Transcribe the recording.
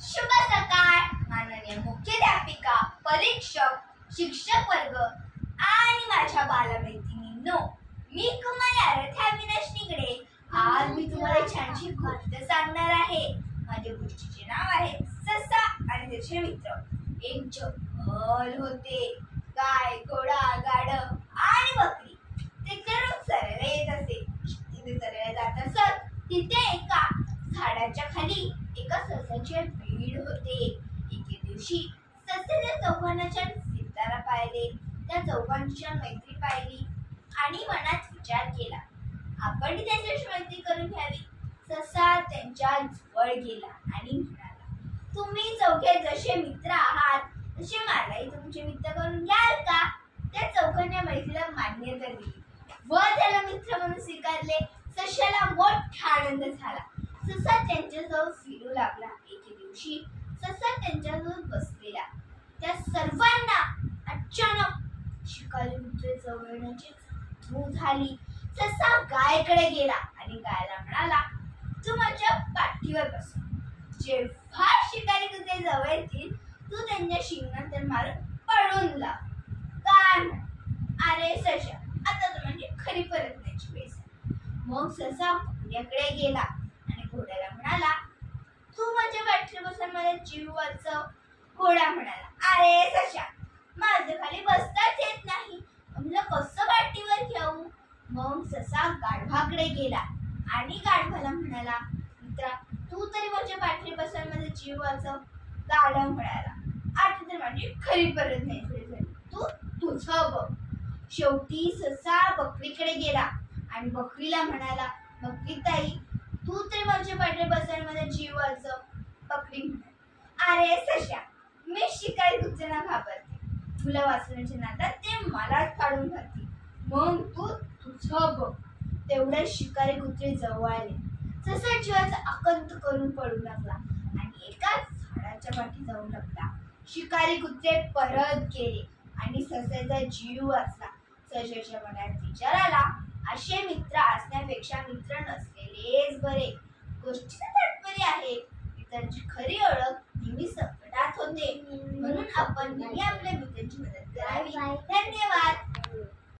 शुभ सकाळ माननीय मुख्याध्यापिका, परीक्षक, शिक्षक वर्ग आणि माझ्या बालमैत्रिणींनो, मी कुमारी आराध्या अविनाश निगडे. आज मी तुम्हाला छानशी गोष्ट सांगणार आहे. माझ्या गोष्टीचे नाव आहे ससा आणि त्याचे मित्र. एक जंगल होते. गाय, घोडा, गाढव आणि बकरी ते दररोज चरायला येत असे. तिथे चरायला जात असत तिथे एका झाडाच्या खाली एका ससाचे बीड होते. एके दिवशी ससाने चौघांना छान फिरताना पाहिले. त्या चौघांची मैत्री पाहिली आणि मनात विचार केला, आपण त्यांच्याशी मैत्री करून घ्यावी. ससा त्यांच्या जवळ गेला आणि म्हणाला, तुम्ही चौघे जसे मित्र आहात तसे मलाही तुमचे मित्र करून घ्याल का? त्या चौघांनी मैत्रीला मान्यता दिली व त्याला मित्र म्हणून स्वीकारले. सशाला मोठा आनंद झाला. ससा त्यांच्याजवळ फिरू लागला. एके दिवशी ससा त्यांच्याजवळ बसलेला. त्या सर्वांना अचानक शिकारी मित्र जवळ येण्याची जाणीव झाली. ससा गायकडे गेला आणि गायला म्हणाला, तू माझ्या पाठीवर बस. जेव्हा शिकारी कुत्रे जवळ येतील तू त्यांच्या शिंगात मारून पळून लाव. काय म्हण? अरे सशा, आता तर म्हणजे खरी परतण्याची वेळ झाली. मग ससा घोड्याकडे गेला आणि घोड्याला म्हणाला, तू माझ्या पाठीवर बसून मला जीव वाचव. घोडा म्हणाला, अरे सशा, माझं खाली बसताच येत नाही, मला कसं पाठीवर घेऊ? मग ससा गाढवाकडे गेला आणि गाढवाला म्हणाला, मित्रा, तू तरी माझ्या पाठीवर बसून माझा जीव वाचव. गाढव म्हणाला, आता तर माझी खरी परतण्याची वेळ झाली, तू तुझं बघ. शेवटी ससा बकरीकडे गेला आणि बकरीला म्हणाला, बकरी ताई, तू तरी माझ्या पाठीवर बसून माझा जीव वाचव. बकरी म्हणाली, अरे सशा, मी शिकारी कुत्र्यांना घाबरते, तुला वाचवण्याच्या नादात ते मलाच काढून खातील. मग तू तुझं बघ. तेवढ्या शिकारी कुत्रे जवळ आले. ससा जीवाचा आकंत करून पडू लागला आणि एका झाडाच्या पाठी जाऊ लागला. शिकारी कुत्रे परत गेले आणि ससाचा जीव वाचला. सशाच्या मनात विचार आला, असे मित्र असण्यापेक्षा मित्र नसलेलेच बरे. गोष्टीचं तात्पर्य आहे, मित्रांची खरी ओळख नेहमी संकटात होते, म्हणून आपण नेहमी आपल्या मित्रांची मदत करावी. धन्यवाद.